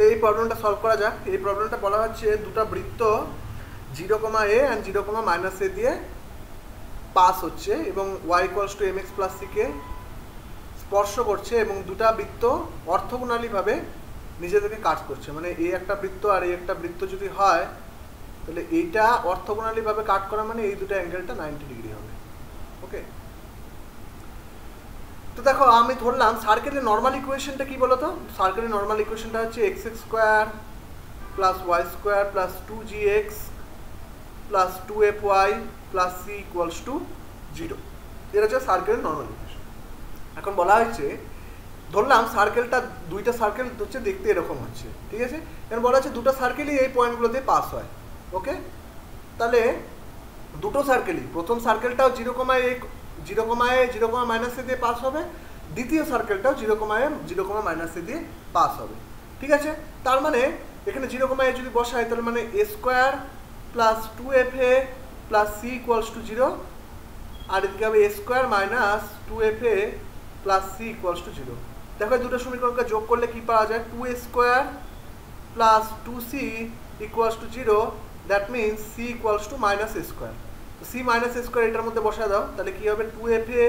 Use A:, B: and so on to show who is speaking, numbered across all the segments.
A: এই প্রবলেমটা সলভ করা যাক। এই প্রবলেমটা বলা হচ্ছে দুটো বৃত্ত 0,a অ্যান্ড 0,-a দিয়ে পাস হচ্ছে এবং y = mx + c কে স্পর্শ করছে এবং দুটা বৃত্ত অর্থগোনালিভাবে নিজেদেরকে কাট করছে। মানে এই একটা বৃত্ত আর এই একটা বৃত্ত যদি হয় তাহলে এইটা অর্থগোনালিভাবে কাট করা মানে এই দুটো অ্যাঙ্গেলটা 90 ডিগ্রি হবে। ওকে, তো দেখো আমি ধরলাম সার্কেলের নর্মাল ইকুয়েশনটা কি বলো তো? সার্কেলের নর্মাল ইকুয়েশনটা হচ্ছে x² + y² + 2gx + 2fy + c = 0। এটা হচ্ছে সার্কেলের নর্মাল ইকুয়েশন। এখন বলা হয়েছে ধরলাম সার্কেলটা দুইটা সার্কেল হচ্ছে দেখতে এরকম হচ্ছে, ঠিক আছে? এখন বলা হচ্ছে দুটো সার্কেলই এই পয়েন্টগুলো দিয়ে পাস হয়। ওকে, তাহলে দুটো সার্কেলই, প্রথম সার্কেলটাও 0,a 0,-a দিয়ে পাস হবে, দ্বিতীয় সার্কেলটাও 0,a 0,-a দিয়ে পাস হবে। ঠিক আছে, তার মানে এখানে 0,a যদি বসাই তাহলে মানে a² + 2fa + c = 0, আর এদিকে হবে a² - 2fa + c = 0। দেখো দুটো সমীকরণকে যোগ করলে কি পাওয়া যায়? 2a² + 2c = 0, that means c = -a²। তো c - a² এটার মধ্যে বসায় দাও, তাহলে কি হবে? 2fa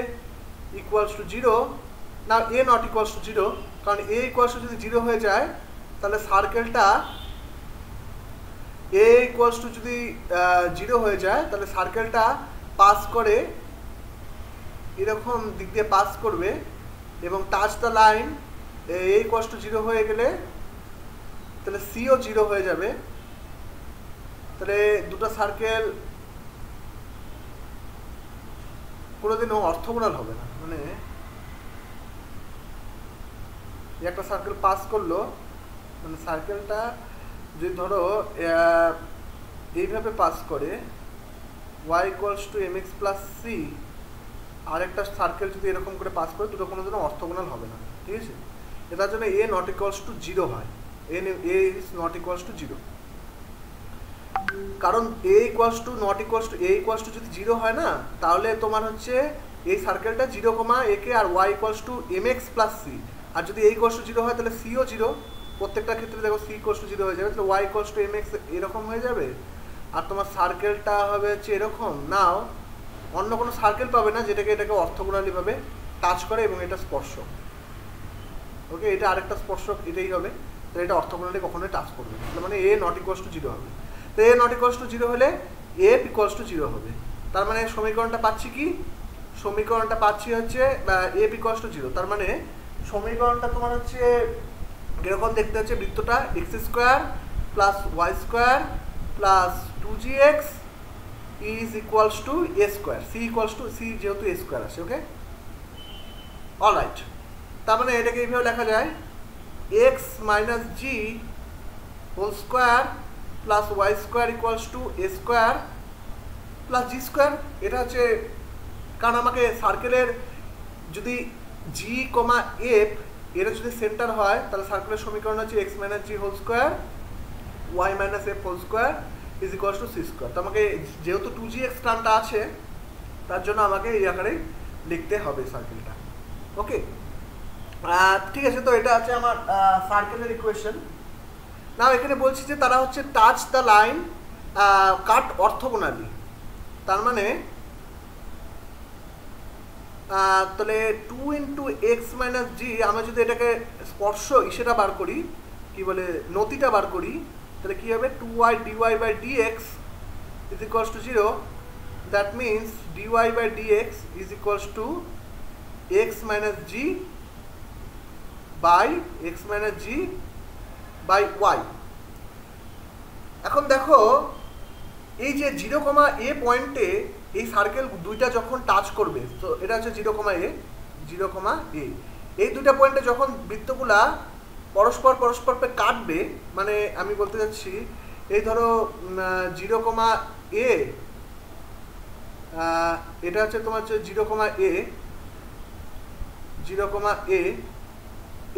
A: = 0 না, a not equals to 0, কারণ a equals to যদি 0 হয়ে যায় তাহলে সার্কেলটা a equals to যদি 0 হয়ে যায় তাহলে সার্কেলটা পাস করে এরকম দিক দিয়ে পাস করবে এবং touch the line a equals to 0 হয়ে গেলে তাহলে c ও 0 হয়ে যাবে। তাহলে দুটো সার্কেল কোনোদিনও অর্থগোনাল হবে না। মানে একটা সার্কেল পাস করলো, মানে সার্কেলটা যদি ধরো এইভাবে পাস করে y = mx + c, আর একটা সার্কেল যদি এরকম করে পাস করে, দুটো কোনোদিনও অর্থগোনাল হবে না। ঠিক আছে, এটার জন্য a not equals to 0 হয়, a is not equals to 0, কারণ a equals to যদি 0 হয় না তাহলে তোমার হচ্ছে এই সার্কেলটা 0,a কে আর y = mx + c, আর যদি a equals to 0 হয় তাহলে c ও 0, প্রত্যেকটা ক্ষেত্রে দেখো c = 0 হয়ে যাবে, তাহলে y = mx এরকম হয়ে যাবে, আর তোমার সার্কেলটা হবে হচ্ছে এরকম। নাও অন্য কোনো সার্কেল পাবে না যেটাকে এটাকে অর্থগোনালিভাবে টাচ করে এবং এটা স্পর্শক। ওকে, এটা আরেকটা স্পর্শক, এটাই হবে, তাহলে এটা অর্থগোনালি কখনোই টাচ করবে না, মানে a not equals to 0 হবে। তো a not equals to 0 হলে f = 0 হবে। তার মানে সমীকরণটা পাচ্ছি কি? সমীকরণটা পাচ্ছি হচ্ছে f = 0। তার মানে সমীকরণটা তোমার হচ্ছে এরকম দেখতে হচ্ছে, বৃত্তটা x² + y² + 2gx is equals to a², c যেহেতু a² আছে। ওকে, অলরাইট, তার মানে এটাকে এইভাবে লেখা যায় x - g² + y² = a² + g²। এটা হচ্ছে কারণ আমাকে সার্কেলের যদি g, f এটা যদি সেন্টার হয় তাহলে সার্কেলের সমীকরণ হচ্ছে x - g² y - f² is equals to c²। তো আমাকে যেহেতু 2gx টার্মটা আছে তার জন্য আমাকে এই আকারে লিখতে হবে সার্কেলটা। ওকে, ঠিক আছে, তো এটা আছে আমার সার্কেলের ইকুয়েশন। নাও এখানে বলছি যে তারা হচ্ছে টাচ দ্য লাইন কাট অর্থগোনালি, তার মানে তাহলে 2 × x - g, আমরা যদি এটাকে স্পর্শ ইসেটা বার করি, কি বলে নতিটা বার করি, তাহলে কি হবে? 2y dy/dx is equals to 0, that means dy/dx is equals to x - g by y। এখন দেখো এই যে 0,a পয়েন্টে এই সার্কেল দুইটা যখন টাচ করবে, তো এটা হচ্ছে 0,a এই দুইটা পয়েন্টে যখন বৃত্তগুলা পরস্পর কাটবে, মানে আমি বলতে যাচ্ছি এই ধরো 0,a, এটা হচ্ছে তোমার হচ্ছে 0,a,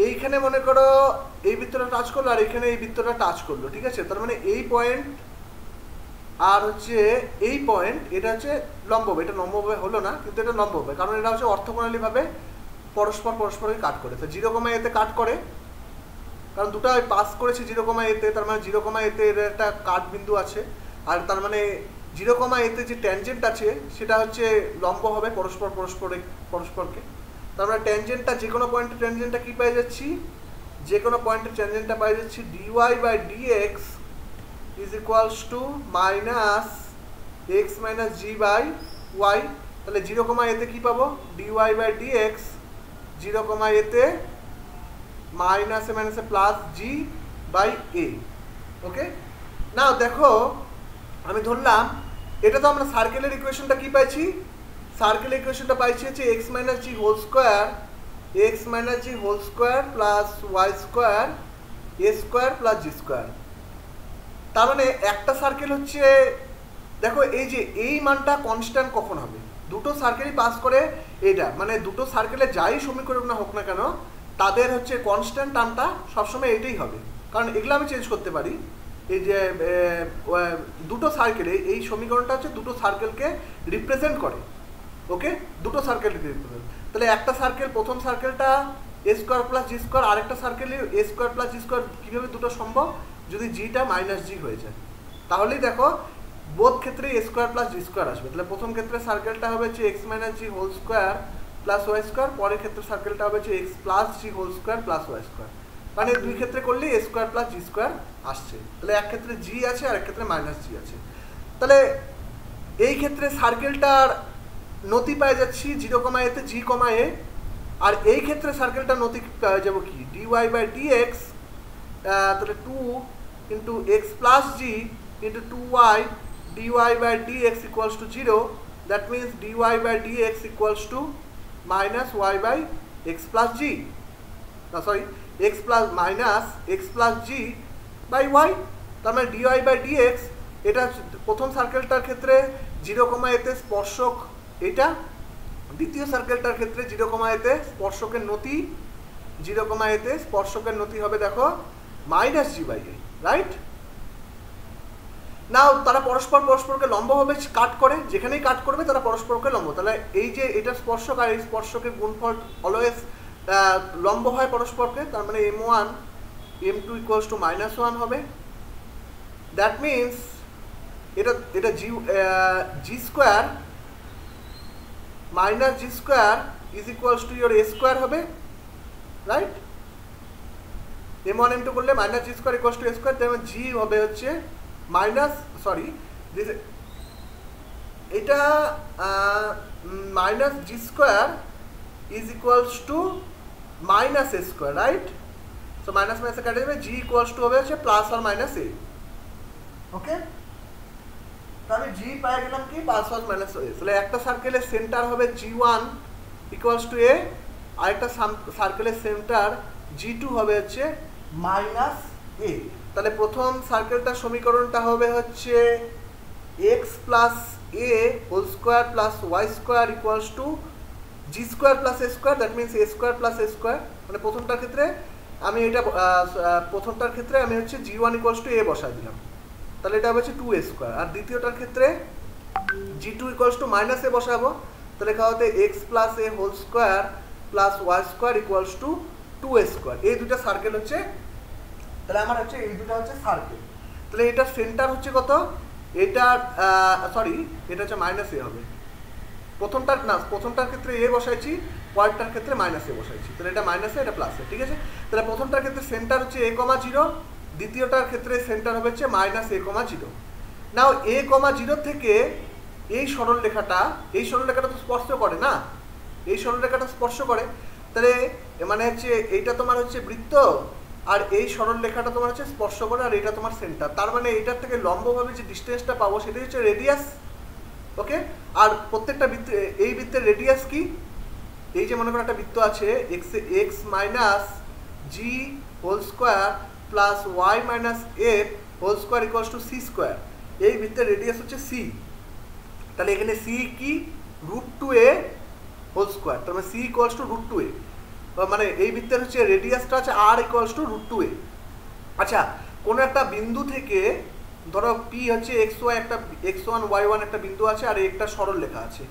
A: এইখানে মনে করো এই বৃত্তটা টাচ করলো আর এখানে এই বৃত্তটা টাচ করলো। ঠিক আছে, তার মানে এই পয়েন্ট আর হচ্ছে এই পয়েন্ট, এটা হচ্ছে লম্ব, এটা লম্বভাবে হলো না কিন্তু এটা লম্ব হবে, কারণ এটা হচ্ছে অর্থগোনালিভাবে পরস্পরকে কাট করে। তো 0,a তে কাট করে কারণ দুটো পাস করেছে 0,a-তে, তার মানে 0,a-তে এর একটা কাট বিন্দু আছে, আর তার মানে 0,a-তে যে ট্যানজেন্ট আছে সেটা হচ্ছে লম্ব হবে পরস্পরকে। তার মানে ট্যানজেন্টটা যে কোনো পয়েন্টের ট্যানজেন্টটা কি পেয়ে যাচ্ছি, যে কোনো পয়েন্টের ট্যানজেন্টটা পেয়ে যাচ্ছি dy/dx is equals to minus x minus g by y। তাহলে 0,a-তে কি পাবো, dy/dx 0,a-তে মাইনাসে মাইনাসে প্লাস জি বাই এ। ওকে, না দেখো আমি ধরলাম এটা তো আমরা সার্কেলের ইকুয়েশনটা কি পাইছি, সার্কেলের ইকুয়েশনটা পাইছি হচ্ছে x minus g whole square plus y square a square plus g square. তার মানে একটা সার্কেল হচ্ছে, দেখো এই যে এই মানটা কনস্ট্যান্ট কখন হবে, দুটো সার্কেলই পাস করে এটা, মানে দুটো সার্কেলে যাই সমীকরণ না হোক না কেন তাদের হচ্ছে কনস্ট্যান্ট টার্মটা সবসময় এটাই হবে, কারণ এগুলো আমি চেঞ্জ করতে পারি। এই যে দুটো সার্কেলে এই সমীকরণটা হচ্ছে দুটো সার্কেলকে রিপ্রেজেন্ট করে। ওকে, দুটো সার্কেল রিপ্রেজেন্ট, তাহলে একটা সার্কেল, প্রথম সার্কেলটা এ স্কোয়ার প্লাস জি স্কোয়ার, আরেকটা সার্কেলে এ স্কোয়ার প্লাস জি স্কোয়ার। কীভাবে দুটো সম্ভব, যদি জিটা মাইনাস জি হয়ে যায়, তাহলেই দেখো বোধ ক্ষেত্রে a square plus g square আসবে। তাহলে প্রথম ক্ষেত্রে সার্কেলটা হবে হচ্ছে x minus g whole square plus y square, পরের ক্ষেত্রে সার্কেলটা হবে হচ্ছে x plus g whole square plus y square. মানে দুই ক্ষেত্রে করলে a square plus g square আসছে, তাহলে এক ক্ষেত্রে জি আছে আর এক ক্ষেত্রে মাইনাস জি আছে। তাহলে এই ক্ষেত্রে সার্কেলটার নতি পাই যাচ্ছি 0,a-তে g,a, আর এই ক্ষেত্রে সার্কেলটার নতি পাওয়া যাবো কি dy/dx, তাহলে 2 into x plus g into 2y dy/dx equals to 0, that means dy/dx equals to minus y/x plus g, sorry x plus minus x plus g by y। তার মানে dy/dx এটা প্রথম সার্কেলটার ক্ষেত্রে 0,a-তে স্পর্শক এটা, দ্বিতীয় সার্কেলটার ক্ষেত্রে 0,a-তে স্পর্শকের নতি, 0,a-তে স্পর্শকের নতি হবে দেখো minus g by a, right. Now তারা পরস্পরকে লম্বভাবে কাট করে, যেখানেই কাট করবে তারা পরস্পরকে লম্ব, তাহলে এই যে এটা স্পর্শক আর এই স্পর্শকের গুণফল অলওয়েজ লম্ব হয় পরস্পরকে, তার মানে m1 m2 ইকুয়ালস টু -1 হবে। দ্যাট মিনস এটা g square minus g square is equals to your a square হবে, রাইট। m1 m2 করলে minus g square equals to a square, তাহলে জি হবে হচ্ছে মাইনাস, সরি এটা minus g square is equals to minus a square, right. So minus মাইনাসে কাটে যাবে, জি equals to হবে হচ্ছে প্লাস আর মাইনাস এ। ওকে, তাহলে জি পাই গেলাম কি প্লাস আর মাইনাস এ। তাহলে একটা সার্কেলের সেন্টার হবে g1 ইকুয়ালস টু এ, আরেকটা সার্কেলের সেন্টার g2 হবে হচ্ছে মাইনাস এ। তাহলে প্রথম সার্কেলটার সমীকরণটা হবে হচ্ছে x plus a whole square plus y square equals to g square plus a square, that means a square plus a square. মানে প্রথমটার ক্ষেত্রে আমি এটা আমি হচ্ছে g1 ইকুয়ালস টু এ বসাই দিলাম, তাহলে এটা হচ্ছে 2a স্কোয়ার। আর দ্বিতীয়টার ক্ষেত্রে g2 ইকুয়ালস টু মাইনাস এ বসাবো, তাহলে লেখা হতে x plus a whole square plus y square equals to 2a square. এই দুটো সার্কেল হচ্ছে, তাহলে আমার হচ্ছে এই দুটো হচ্ছে সার্কেল। তাহলে এটার সেন্টার হচ্ছে কত, এটা সরি এটা হচ্ছে মাইনাস এ হবে, প্রথমটার ক্ষেত্রে এ বসাইছি, পরেরটার ক্ষেত্রে মাইনাস এ বসাইছি, তাহলে এটা মাইনাস এ এটা প্লাস এ, ঠিক আছে। তাহলে প্রথমটার ক্ষেত্রে সেন্টার হচ্ছে a,0, দ্বিতীয়টার ক্ষেত্রে সেন্টার হবে হচ্ছে মাইনাস a,0। নাও a,0 থেকে এই সরলরেখাটা তো স্পর্শ করে না, এই সরলরেখাটা স্পর্শ করে, তাহলে মানে হচ্ছে এইটা তোমার হচ্ছে বৃত্ত, আর এই সরলরেখাটা তোমার হচ্ছে স্পর্শ করে, আর এটা তোমার সেন্টার। তার মানে এইটার থেকে লম্বভাবে যে ডিস্টেন্সটা পাবো সেটা হচ্ছে রেডিয়াস। ওকে, আর প্রত্যেকটা বৃত্তে এই বৃত্তের রেডিয়াস কি, এই যে মনে করো একটা বৃত্ত আছে x minus g whole square plus y minus a whole square equals to c square, এই বৃত্তের রেডিয়াস হচ্ছে সি। তাহলে এখানে সি কি √2a হোল স্কোয়ার, তার মানে সি ইকুয়ালস টু √2a, মানে এই বৃত্তের হচ্ছে রেডিয়াসটা আছে আর ইকুয়ালস টু √2a। আচ্ছা, কোনো একটা বিন্দু থেকে ধরো পি হচ্ছে xy, একটা x1 y1 একটা বিন্দু আছে, আর একটা সরল লেখা আছে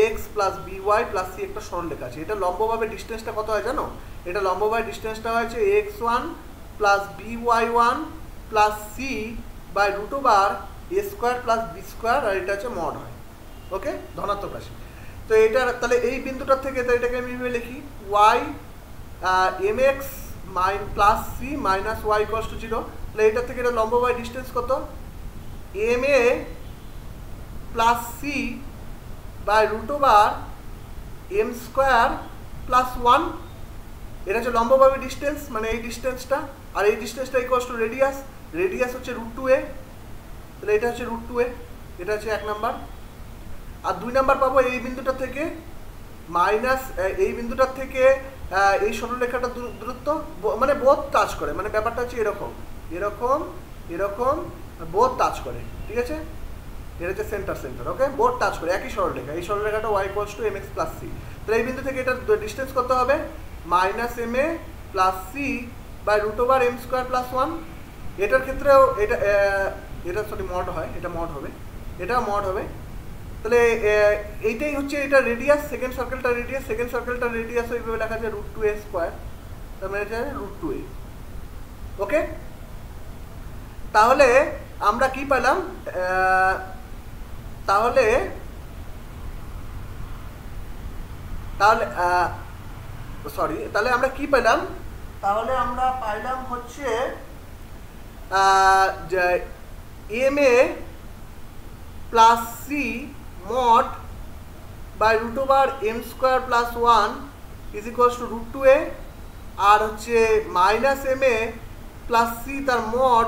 A: ax plus by plus c একটা সরল লেখা আছে। এটা লম্বভাবে ডিস্টেন্সটা কত হয় জানো, এটা লম্বভাবে ডিস্টেন্সটা হয়েছে x1 plus by1 plus c by root over a square plus B square, আর এটা হচ্ছে মড হয়। ওকে, ধনাত্মক রাশি। তো এটা তাহলে এই বিন্দুটার থেকে তো এটাকে আমি এভাবে লিখি y mx plus c minus y equals to 0। তাহলে এটা থেকে এটা লম্ব বাই ডিস্টেন্স কত, ma plus c by root over m square plus 1। এটা হচ্ছে লম্ব বাই ডিস্টেন্স, মানে এই ডিস্টেন্সটা, আর এই ডিস্টেন্সটা ইকুয়ালস টু রেডিয়াস। রেডিয়াস হচ্ছে √2a, তাহলে এটা হচ্ছে √2a, এটা হচ্ছে 1 নাম্বার। আর 2 নাম্বার পাবো এই বিন্দুটা থেকে মাইনাস, এই বিন্দুটার থেকে এই সরলরেখাটা দূরত্ব, মানে বোথ টাচ করে, মানে ব্যাপারটা হচ্ছে এরকম এরকম এরকম, বোথ টাচ করে, ঠিক আছে। এটা হচ্ছে সেন্টার, ওকে, বোথ টাচ করে একই সরলরেখা। এই সরলরেখাটা y equals to mx plus c. তাহলে এই বিন্দু থেকে এটা ডিস্টেন্স কত হবে, minus ma plus c by root over m square plus 1। এটার ক্ষেত্রেও এটা সরি মড হয়, এটা মড হবে, এটাও মড হবে। তাহলে এইটাই হচ্ছে এটা রেডিয়াস, সেকেন্ড সার্কেলটা রেডিয়াস, সেকেন্ড সার্কেলটা রেডিয়াস ওইভাবে লেখা যায় √2a স্কোয়ার, তার মানে এটা √2a। ওকে, তাহলে আমরা কি পেলাম, তাহলে তাহলে আমরা কি পেলাম, তাহলে আমরা পাইলাম হচ্ছে ma plus c mod by root over m square plus 1 is equals to √2a, আর হচ্ছে মাইনাস ma প্লাস সি তার mod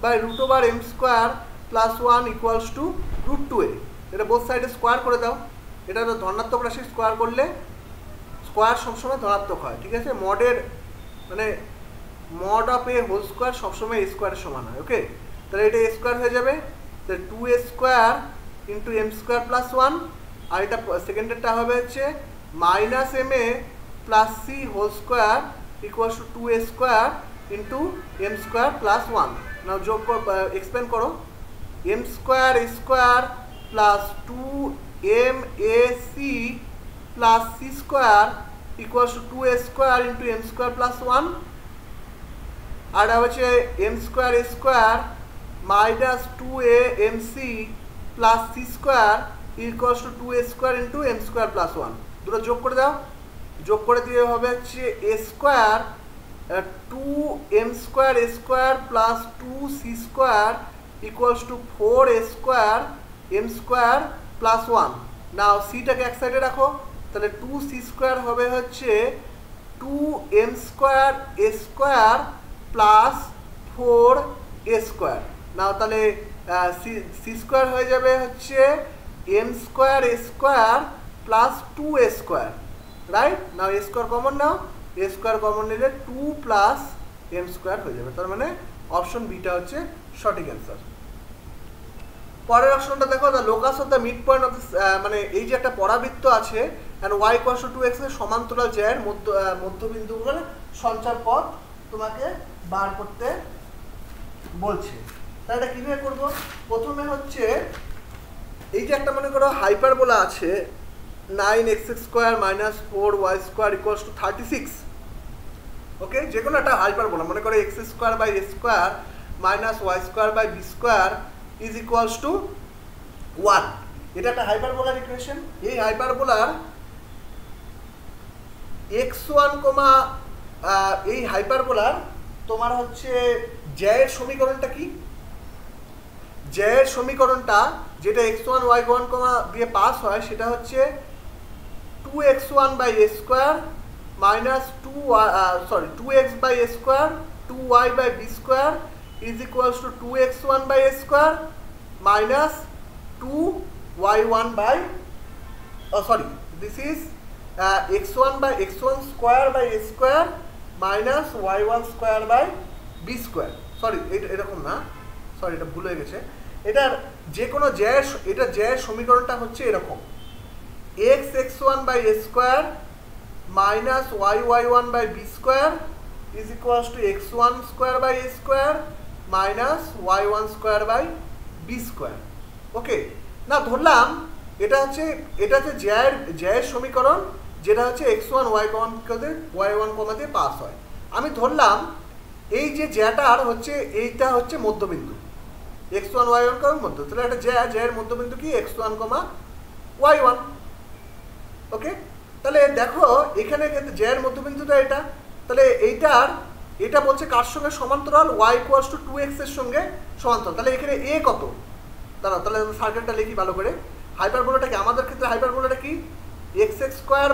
A: by root over m square plus 1 equals to √2a। এটা বোথ সাইডে স্কোয়ার করে দাও। এটা তো ধনাত্মক রাশি, স্কোয়ার করলে স্কোয়ার সবসময় ধনাত্মক হয়, ঠিক আছে। মডের মানে mod of a whole square সবসময় এ স্কোয়ারের সমান হয়। ওকে, তাহলে এটা এ স্কোয়ার হয়ে যাবে, তাহলে 2a square into m square plus 1, আর এটা সেকেন্ডেরটা হবে হচ্ছে minus ma plus c whole square equals to 2a square into m square plus 1। Now যোগ এক্সপ্লেন করো, m square square plus 2mac plus C square equals to 2a square into m square plus 1, আর হচ্ছে m square square minus 2amc plus C square equals to 2a square into m square plus 1। দুটো যোগ করে দাও, যোগ করে দিয়ে হবে হচ্ছে a square 2m square square plus 2c square equals to 4a square m square plus 1। Now সিটাকে এক সাইডে রাখো, তাহলে 2c স্কোয়ার হবে হচ্ছে 2m square square plus 4a square. Now তাহলে সি স্কোয়ার হয়ে যাবে হচ্ছে m square square plus 2a square, right. Now a square common now, a square common নিলে 2 প্লাস এম স্কোয়ার হয়ে যাবে, তার মানে অপশন বিটা হচ্ছে সঠিক অ্যান্সার। পরের অপশনটা দেখো, the locus of the mid point of মানে এই যে একটা পরাবৃত্ত আছে and y equals two 2x এর সমান্তরাল জ্যায়ের মধ্যবিন্দুগুলোর সঞ্চার পথ তোমাকে বার করতে বলছে। তাহলে এটা কীভাবে করবো, প্রথমে হচ্ছে এই যে একটা মনে করো হাইপারবোলা আছে 9x square minus 4y square equals to 36। Okay, যে কোনো একটা হাইপারবোলা মনে করো x square by a square minus y square by b square is equals to 1। এটা একটা হাইপারবোলার ইকুয়েশন। এই হাইপারবোলার x1 এই হাইপারবোলার তোমার হচ্ছে জ্যায়ের সমীকরণটা কি, জ্যায়ের সমীকরণটা যেটা x1 y1 দিয়ে পাস হয় সেটা হচ্ছে 2x1 by a square minus 2x by a square 2y by b square is equals to 2x1 by a square minus 2y1 by this is x1 square by a square minus y1 square by b square. Sorry এরকম না, sorry এটা ভুল হয়ে গেছে। এটার যে কোনো জ্যায়ের সমীকরণটা হচ্ছে এরকম, x1 by a square minus y1 by b square is equals to x1 square by a square minus y1 square by b square. Okay, না ধরলাম এটা হচ্ছে জ্যায়ের সমীকরণ যেটা হচ্ছে x1 y1 দিয়ে পাস হয়। আমি ধরলাম এই যে জ্যাটার হচ্ছে এইটা হচ্ছে মধ্যবিন্দু, x1 y1 মধ্য, তাহলে একটা জ্যার মধ্যবিন্দু কি x1 y1। ওকে, তাহলে দেখো এখানে কিন্তু জ্যার মধ্যবিন্দুটা এটা, তাহলে এটা বলছে কার সঙ্গে সমান্তরাল, y = 2x এর সঙ্গে সমান্তরাল। তাহলে এখানে a কত, দাঁড়াও তাহলে সার্কেলটা লিখি ভালো করে। হাইপারবোলাটা কি, আমাদের ক্ষেত্রে হাইপারবোলাটা কি, x²/4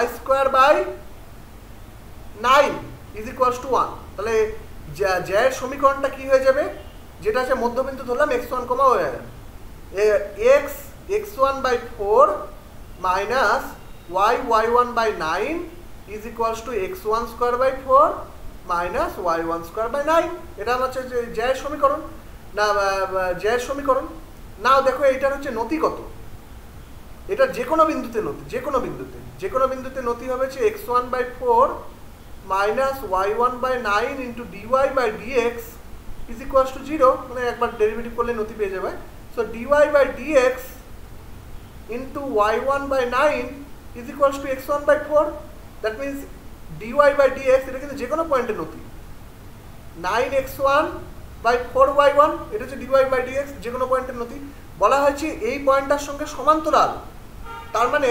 A: y²/9 = 1। তাহলে জ্যার সমীকরণটা কি হয়ে যাবে, যেটা আছে মধ্যবিন্দু ধরলাম x1, x1/4 minus y1/9 = x1²/4 minus y1²/9। এটা হচ্ছে জ্যার সমীকরণ না, জ্যার সমীকরণ। নাও দেখো এইটার হচ্ছে নতি কত, এটা যে কোনো বিন্দুতে নতি, যে কোনো বিন্দুতে নতি হবে হচ্ছে x1/4 minus y1/9 into dy/dx = 0, মানে একবার ডেরিভেটিভ করলে নতি পেয়ে যাবে। So dy/dx into y1/9 = x1/4, that means dy/dx এটা কিন্তু যে কোনো পয়েন্টে নতি, 9x1/4y1 এটা হচ্ছে dy/dx, যে কোনো পয়েন্টের নতি। বলা হয়েছে এই পয়েন্টটার সঙ্গে সমান্তরাল, তার মানে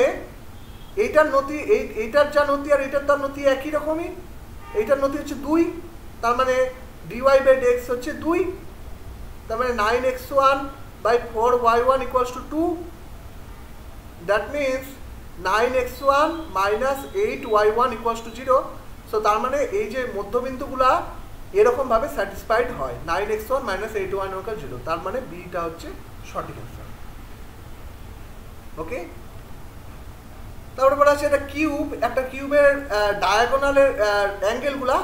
A: এইটার নতি, এইটার যা নতি আর এইটার তার নতি একই রকমই। এইটার নতি হচ্ছে 2, তার মানে dy/dx হচ্ছে 2, তার মানে 9x1/4y1 = 2, that means 9x1 minus 8y1 = 0। So তার মানে এই যে মধ্যবিন্দুগুলা এরকম ভাবে স্যাটিসফাইড হয়, 9x1 minus 8y1 = 0, তার মানে বিটা হচ্ছে সঠিক অ্যান্সার। ওকে, তারপরে বলা আছে একটা কিউব, একটা কিউবের ডায়াগোনালের অ্যাঙ্গেলগুলা,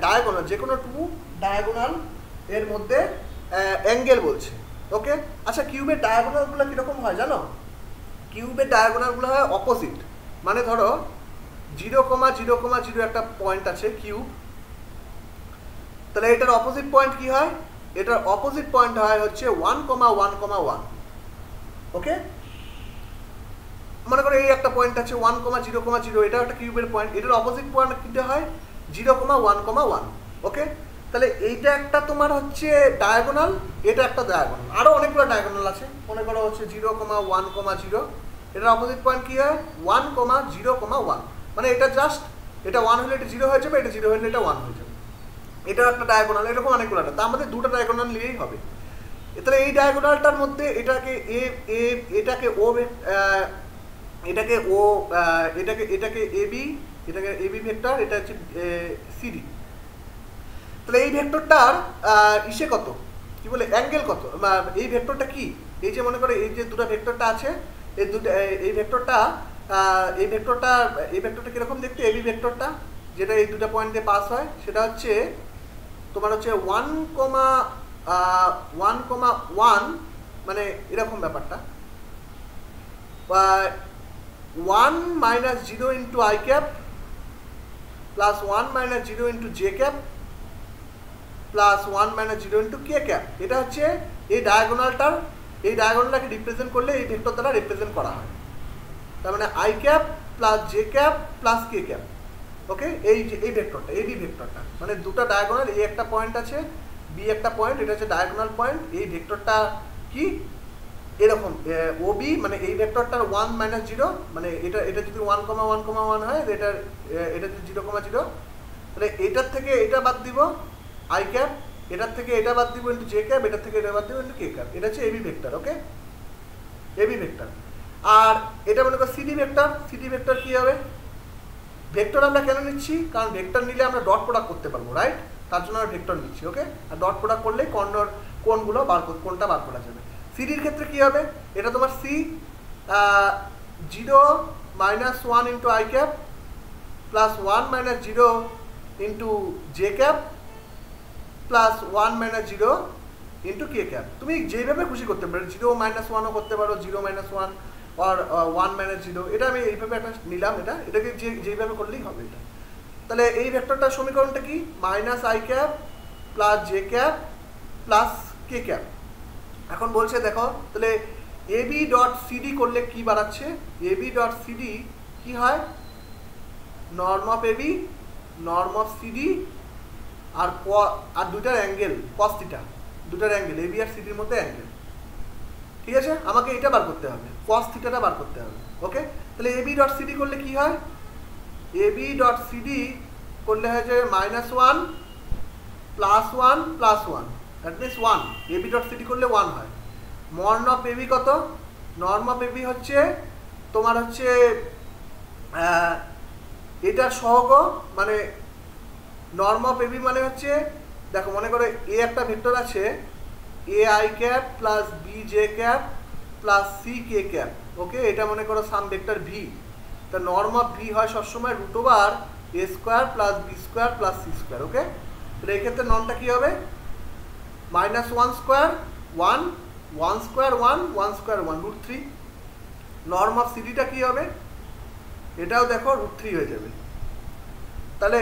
A: ডায়াগোনাল যে কোনো 2 ডায়াগোনাল এর মধ্যে অ্যাঙ্গেল বলছে। ওকে, আচ্ছা কিউবের ডায়াগোনালগুলো কীরকম হয় জানো, কিউবের ডায়াগোনালগুলো হয় অপোজিট। মানে ধরো 0,0,0 একটা পয়েন্ট আছে কিউব, তাহলে এটার অপোজিট পয়েন্ট কি হয়, এটার অপোজিট পয়েন্ট হয় হচ্ছে 1,1,1। ওকে, মনে করো এই একটা পয়েন্ট আছে 1,0,0, এটাও একটা কিউবের পয়েন্ট, এটার অপোজিট পয়েন্ট কিটা হয় 0,1,1। ওকে, তাহলে এইটা একটা তোমার হচ্ছে ডায়াগোনাল, এটা একটা ডায়াগোনাল, আরও অনেকগুলো ডায়াগোনাল আছে। মনে করো হচ্ছে 0,1,0, এটার অপোজিট পয়েন্ট কি হয় 1,0,1, মানে এটা জাস্ট, এটা 1 হলে এটা 0 হয়ে যাবে, এটা 0 হলে এটা 1 হয়ে যাবে। এটাও একটা ডায়াগোনাল, এরকম অনেকগুলো, তার আমাদের দুটো ডায়াগোনাল নিলেই হবে। তাহলে এই ডায়াগোনালটার মধ্যে এটাকে এটাকে ও, এটাকে এবি, এটাকে এবি ভেক্টর, এটা হচ্ছে সিডি। তাহলে এই ভেক্টরটার ইসে কত, কি বলে অ্যাঙ্গেল কত, এই ভেক্টরটা কি, এই যে মনে করো এই যে দুটো ভেক্টরটা আছে, এই ভেক্টরটা কিরকম দেখতে, এবি ভেক্টরটা যেটা এই দুটো পয়েন্ট দিয়ে পাস হয়, সেটা হচ্ছে তোমার হচ্ছে 1,1, মানে এরকম ব্যাপারটা, 1 minus 0 into I cap plus 1 minus 0 into j cap plus 1 minus 0 into k cap। এটা হচ্ছে এই ডায়াগোনালটাকে রিপ্রেজেন্ট করলে এই ভেক্টর দ্বারা রিপ্রেজেন্ট করা হয়। তার মানে I cap plus j cap plus k cap। ওকে, এই ভেক্টরটা, এই বি ভেক্টরটা, মানে দুটো ডায়াগোনাল, এই একটা পয়েন্ট আছে, বি একটা পয়েন্ট, এটা হচ্ছে ডায়াগোনাল পয়েন্ট। এই ভেক্টরটা কি এরকম ওবি, মানে এই ভেক্টরটার 1 minus 0, মানে এটা যদি 1,1,1 হয়, এটা যদি 0,0, তাহলে এটার থেকে এটা বাদ দিব I cap, এটার থেকে এটা বাদ দিব ইন্টু জে ক্যাপ, এটার থেকে এটা বাদ দিব ইন্টু কে ক্যাপ। এটা হচ্ছে এবি ভেক্টর। ওকে, এবি ভেক্টর। আর এটা মনে করো সিডি ভেক্টর। সিডি ভেক্টর কি হবে, ভেক্টর আমরা কেন নিচ্ছি, কারণ ভেক্টর নিলে আমরা ডট প্রোডাক্ট করতে পারবো, রাইট, তার জন্য আমরা ভেক্টর নিচ্ছি। ওকে, আর ডট প্রোডাক্ট করলেই কোনগুলো কোনটা বার করা যাবে। সিডির ক্ষেত্রে কি হবে, এটা তোমার C 0 minus 1 into I cap plus 1 minus 0 into j cap plus 1 minus 0 into k cap। তুমি যেভাবে খুশি করতে পারো, 0 minus 1ও করতে পারো, 0 minus 1 or 1 minus 0, এটা আমি এইভাবে একটা নিলাম, এটাকে যেইভাবে করলেই হবে এটা। তাহলে এই ভেক্টরটার সমীকরণটা কি, minus I cap plus j cap plus k cap। এখন বলছে দেখো, তাহলে এবি ডট সিডি করলে কি বাড়াচ্ছে, এবি ডট সিডি কি হয়, norm of AB norm of CD আর দুটার অ্যাঙ্গেল কস থিটা, দুটার অ্যাঙ্গেল এবি আর সিডির মধ্যে অ্যাঙ্গেল। ঠিক আছে, আমাকে এটা বার করতে হবে, কস থিটাটা বার করতে হবে। ওকে, তাহলে এবি ডট সিডি করলে কি হয়? এবি ডট সিডি করলে হয় যে -1 +1 +1, that means 1। AB dot CD করলে 1 হয়। মর্ন অফ এবি কত? নর্ম অফ এবি হচ্ছে তোমার হচ্ছে এটার সহগ, মানে নর্ম অফ এবি মানে হচ্ছে, দেখো মনে করো এ একটা ভেক্টর আছে, A I cap plus B J cap plus C K cap. Okay, এটা মনে করো সাম ভেক্টর ভি। তা নর্ম অফ ভি হয় সবসময় √/a² plus B square plus C square. Okay, তাহলে এক্ষেত্রে নর্মটা কী হবে? -1 square 1, 1 square 1, 1 square 1, √3। Norm of সিডিটা কী হবে? এটাও দেখো √3 হয়ে যাবে। তাহলে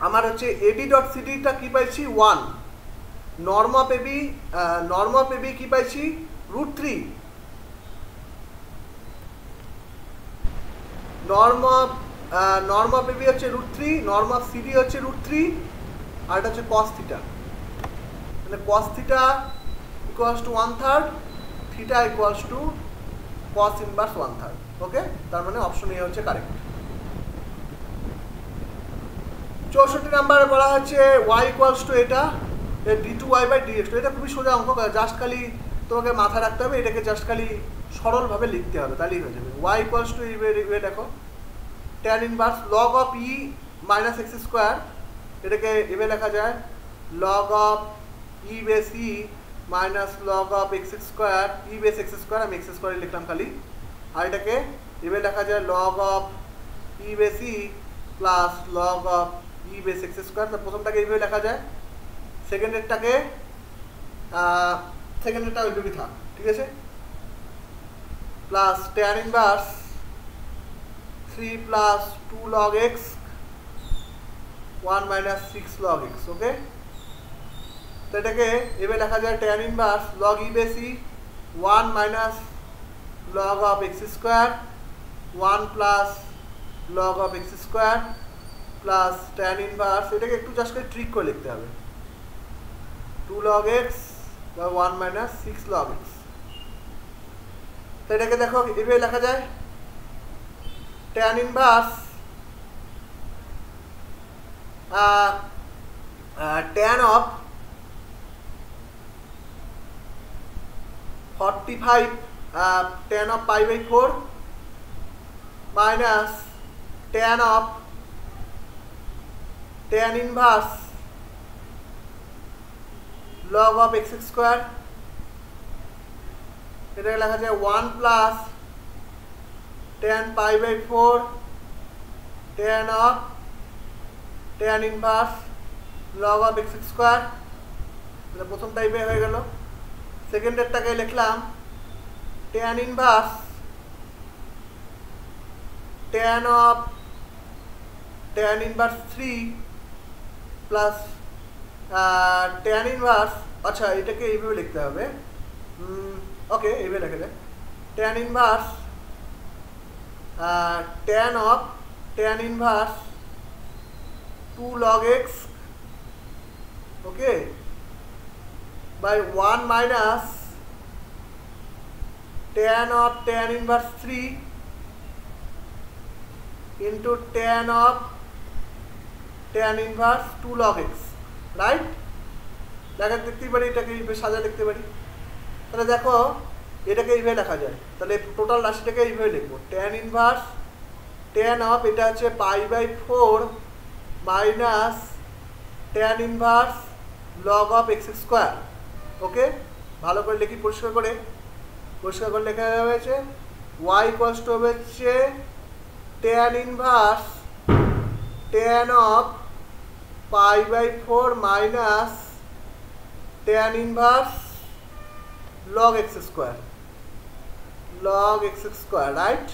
A: আমার হচ্ছে এবি ডট সিডিটা কী পাইছি? 1। নর্ম অফ এবি কী পাইছি? √3। নর্ম অফ এবি হচ্ছে √3, নর্ম অফ সিডি হচ্ছে √3, আর এটা হচ্ছে কস থিটা। মানে cos theta equals to 1/3, theta equals to cos inverse 1/3। Okay, তার মানে অপশন এ হচ্ছে কারেক্ট। 64 নাম্বারে বলা হচ্ছে y ইকুয়ালস টু এটা d2y/dx। এটা খুবই সোজা অঙ্ক, জাস্ট খালি তোমাকে মাথায় রাখতে হবে, এটাকে জাস্ট খালি সরলভাবে লিখতে হবে, তাহলেই হয়ে যাবে। y ইকুয়ালস টু দেখো tan inverse log of e minus x square, এটাকে এভাবে লেখা যায় log of e base e minus log of x square, e base x square, আমি এক্স স্কোয়ারে লিখলাম খালি। আর এটাকে এভাবে লেখা যায় log of e base e plus log of e base x square. তো প্রথমটাকে এইভাবে লেখা যায়, সেকেন্ডেরটা ওইভাবেই থাক। ঠিক আছে, plus tan inverse 3 plus 2 log x 1 minus 6 log x। ওকে, তো এটাকে এভাবে লেখা যায় tan inverse log e base e 1 minus log of x square 1 plus log of x square plus tan inverse, এটাকে একটু জাস্ট করে ট্রিক করে লিখতে হবে, 2 log x বা 1 মাইনাস 6 log x। তো এটাকে দেখো এভাবে লেখা যায় tan inverse tan of 45 tan of pi/4 minus tan of tan inverse log of x square, এটাকে লেখা যায় 1 plus tan pi/4 tan of tan inverse log of x square। এটা প্রথম টাইপে হয়ে গেল। সেকেন্ডেরটাকে লিখলাম tan inverse tan of tan inverse 3 plus tan inverse, আচ্ছা এটাকে এইভাবে লিখতে হবে, ওকে এইভাবে লেখা যায় tan inverse tan of tan inverse 2 log x, okay, by 1 minus tan of tan inverse 3 into tan of tan inverse 2 log x, right? দেখতেই পারি, এটাকে এইভাবে সাজা লিখতে পারি। তাহলে দেখো এটাকে এইভাবে লেখা যায়, তাহলে টোটাল রাশিটাকে এইভাবে লিখবো tan ইনভার্স tan of, এটা হচ্ছে pi/4 minus tan inverse log of x square. Okay, ভালো করে লিখি, পরিষ্কার করে লেখা হয়েছে y ইকুয়ালস টু হচ্ছে tan inverse tan of pi/4 minus tan inverse log x square, right?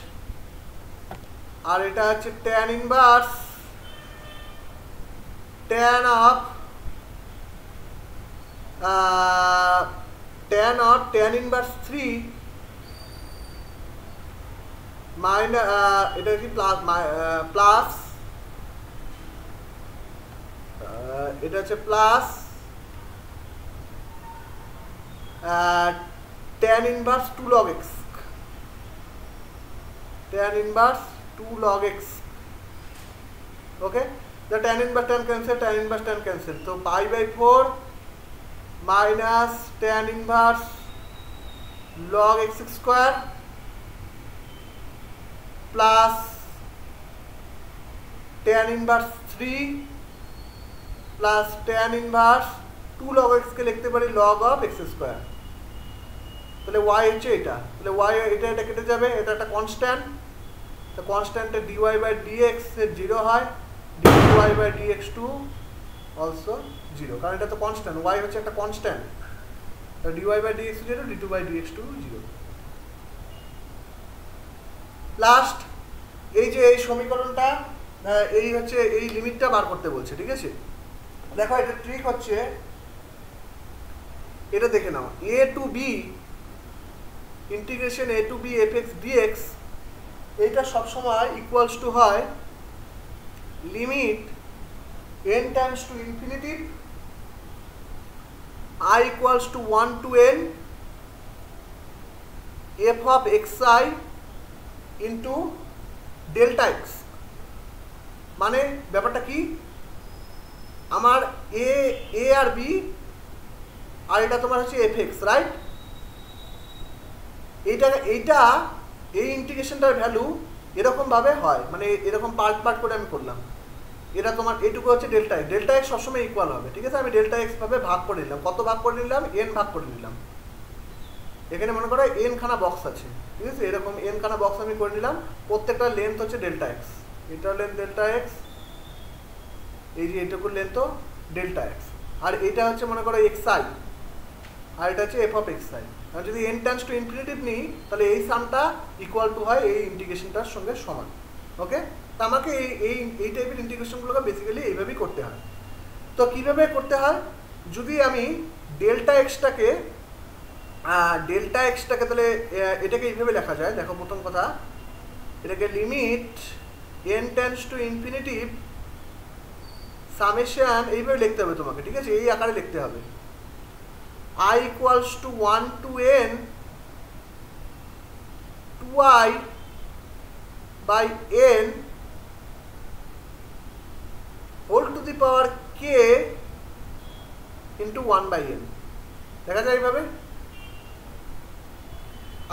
A: আর এটা হচ্ছে tan inverse tan of tan inverse 3 minus, এটা কি প্লাস এটা হচ্ছে plus tan inverse 2 log x, tan inverse 2 log x. Okay, the tan inverse tan cancel, tan inverse tan cancel, so pi by 4 minus tan inverse log x square plus tan inverse 3 plus tan inverse 2 log x কে লিখতে পারি log of x square. তাহলে y হচ্ছে এটা, তাহলে y এটা কেটে যাবে, এটা একটা কনস্ট্যান্ট, তো কনস্ট্যান্টে dy by dx এর 0 হয়, dy by dx2 অলসো 0, কারণ এটা তো কনস্ট্যান্ট, y হচ্ছে একটা কনস্ট্যান্ট, তো dy by dx 0, d2 by dx2 0. Last এই যে এই সমীকরণটা, এই হচ্ছে এই লিমিটটা বার করতে বলছে, ঠিক আছে? দেখো এটা ট্রিক হচ্ছে, এটা দেখে নাও, a to b integration a to b fx dx এইটা সবসময় ইকুয়ালস টু হয় limit n Times to infinity I equals to 1 to n f of xi into delta x. মানে ব্যাপারটা কি, আমার a আর b আর এটা তোমার হচ্ছে fx, রাইট? এইটা এই ইন্টিগ্রেশনটার ভ্যালু এরকম ভাবে হয়, মানে এরকম পার্ট পার্ট করে আমি করলাম, এটা তোমার এইটুকু হচ্ছে ডেল্টা এক্স, ডেল্টা এক্স সবসময় ইকুয়াল হবে, ঠিক আছে? আমি ডেল্টা এক্স ভাবে ভাগ করে নিলাম, কত ভাগ করে নিলাম, এন ভাগ করে নিলাম, এখানে মনে করো এন খানা বক্স আছে, ঠিক আছে? এরকম এন খানা বক্স আমি করে নিলাম, প্রত্যেকটা লেন্থ হচ্ছে ডেল্টা এক্স, এটার লেন্থ ডেল্টা এক্স, এই যে এইটুকুর লেন্থ ডেল্টা এক্স, আর এটা হচ্ছে মনে করো এক্স আই, আর এটা হচ্ছে এফ অফ এক্স আই। আর যদি এন টেন্ডস টু ইনফিনিটিভ নিই তাহলে এই সামটা ইকুয়াল টু হয় এই ইন্টিগ্রেশনটার সঙ্গে সমান। ওকে, তা আমাকে এই টাইপের ইন্টিগ্রেশনগুলোকে বেসিক্যালি এইভাবেই করতে হয়। তো কীভাবে করতে হয়, যদি আমি ডেল্টা এক্সটাকে তাহলে এটাকে এইভাবে লেখা যায়, দেখো প্রথম কথা, এটাকে limit N tends to infinitive summation এইভাবে লিখতে হবে তোমাকে, ঠিক আছে? এই আকারে লিখতে হবে, I equals to 1 to n 2i by n whole to the power k into 1 by n. দেখা যায় এইভাবে,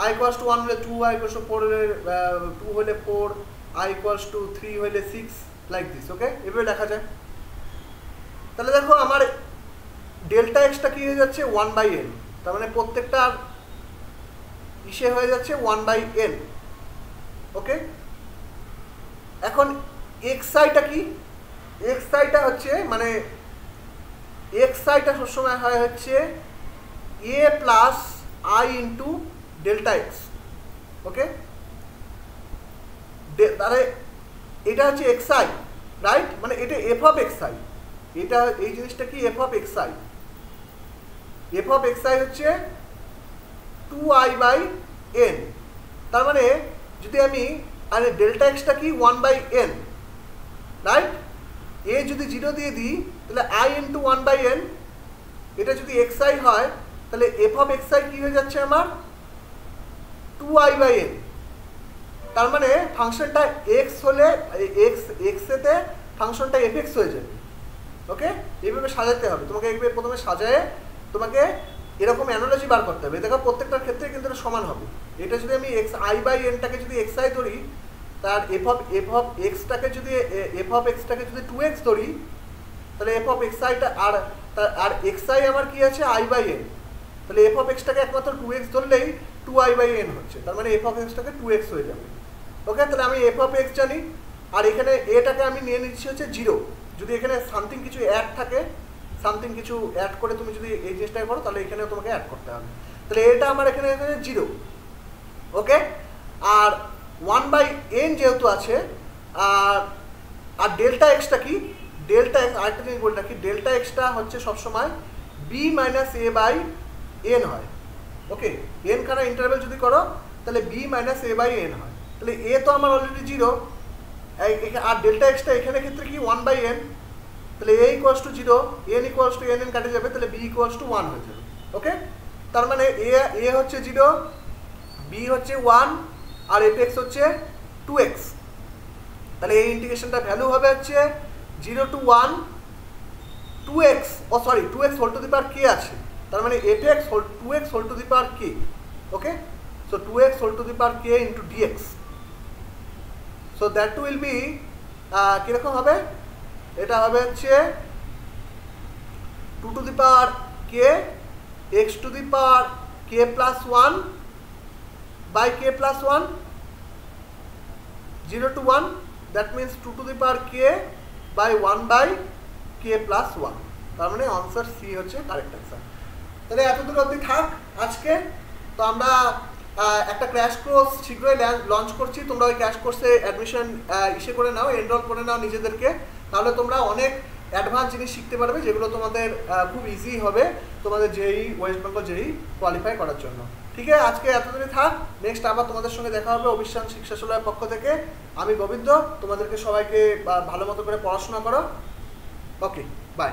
A: I equals to 1 হলে 2, I equals to 4 হলে 2 হলে 4, I equals to 3 হলে 6, like this. ওকে, এভাবে লেখা যায়। তাহলে দেখো আমার ডেল্টা এক্সটা কি হয়ে যাচ্ছে 1 বাই এন, তার মানে প্রত্যেকটা ইসে হয়ে যাচ্ছে 1 বাই এন। ওকে, এখন এক্স আইটা কি, এক্স আইটা হচ্ছে মানে এক্স আইটা সবসময় হয় হচ্ছে A plus I into delta X. Okay, তাহলে এটা হচ্ছে এক্স আই, রাইট? মানে এটা এফ অফ এক্স আই, এটা এই জিনিসটা কি F of x I, F of x I হচ্ছে 2i বাই এন। তার মানে যদি আমি আরে ডেল্টা এক্সটা কি 1 বাই এন, রাইট? এ যদি 0 দিয়ে দিই তাহলে i ইন্টু 1 বাই এন, এটা যদি এক্স আই হয় তাহলে এফ অফ এক্স আই কি হয়ে যাচ্ছে আমার 2i বাই এন। তার মানে ফাংশনটা এক্স হলে এক্সেতে ফাংশনটা এফ এক্স হয়ে যাবে। ওকে, এইভাবে সাজাতে হবে তোমাকে, এইভাবে প্রথমে সাজায় তোমাকে এরকম অ্যানালজি বার করতে হবে। দেখো প্রত্যেকটার ক্ষেত্রে কিন্তু এটা সমান হবে। এটা যদি আমি এক্স আই বাই এনটাকে যদি এক্স আই ধরি, তার এফ অফ এক্সটাকে যদি 2x ধরি, তাহলে এফ অফ এক্স আইটা আর এক্স আই আমার কি আছে আই বাই এন, তাহলে এফ অফ এক্সটাকে একমাত্র 2x ধরলেই 2i বাই এন হচ্ছে, তার মানে এফ অফ এক্সটাকে 2x হয়ে যাবে। ওকে, তাহলে আমি এফ অফ এক্স জানি, আর এখানে এটাকে আমি নিয়ে নিচ্ছি হচ্ছে 0। যদি এখানে সামথিং কিছু অ্যাড থাকে, সামথিং কিছু অ্যাড করে তুমি যদি এই জিনিসটাকে করো তাহলে এখানেও তোমাকে অ্যাড করতে হবে, তাহলে এটা আমার এখানে 0। ওকে, আর 1 বাই এন যেহেতু আছে, আর ডেল্টা এক্সটা কি, ডেল্টা এক্স আরেকটা জিনিস বলে রাখি, ডেল্টা এক্সটা হচ্ছে সবসময় b minus a by n হয়। ওকে, এন খানা ইন্টারভেল যদি করো তাহলে b minus a by n হয়, তাহলে এ তো আমার অলরেডি 0, আর ডেল্টা এক্সটা এখানে ক্ষেত্রে কি 1 বাই এন, তাহলে a equals to 0, n equals to n কাটে যাবে, তাহলে b ইকুয়ালস টু 1 হয়ে যাবে। ওকে, তার মানে a হচ্ছে 0, b হচ্ছে 1 আর fx হচ্ছে 2x। তাহলে এই ইন্টিগ্রেশনটা ভ্যালু হবে হচ্ছে 0 to 1 2x, oh sorry 2x whole to the power k আছে, তার মানে fx 2x whole to the power k। Okay, so 2x whole to the power k into dx, so that will be কীরকম হবে, এটা হবে হচ্ছে 2 to the power k x to the power k plus 1 by k plus 1 0 to 1, that means 2 to the power k by 1 by k plus 1। তার মানে answer C হচ্ছে correct answer. তাহলে এতদূর অবধি থাক আজকে। তো আমরা একটা ক্র্যাশ কোর্স শীঘ্রই লঞ্চ করছি, তোমরা ওই ক্র্যাশ কোর্সে অ্যাডমিশন করে নাও, এনরোল করে নাও নিজেদেরকে, তাহলে তোমরা অনেক অ্যাডভান্স জিনিস শিখতে পারবে যেগুলো তোমাদের খুব ইজি হবে তোমাদের যেই ওয়েস্ট বেঙ্গল যেই কোয়ালিফাই করার জন্য। ঠিক আছে, আজকে এতদূরই থাক, নেক্সট আবার তোমাদের সঙ্গে দেখা হবে অবিশ্বাস শিক্ষাশালার পক্ষ থেকে। আমি গোবিন্দ, তোমাদেরকে সবাইকে ভালো মতো করে পড়াশোনা করো। ওকে, বাই।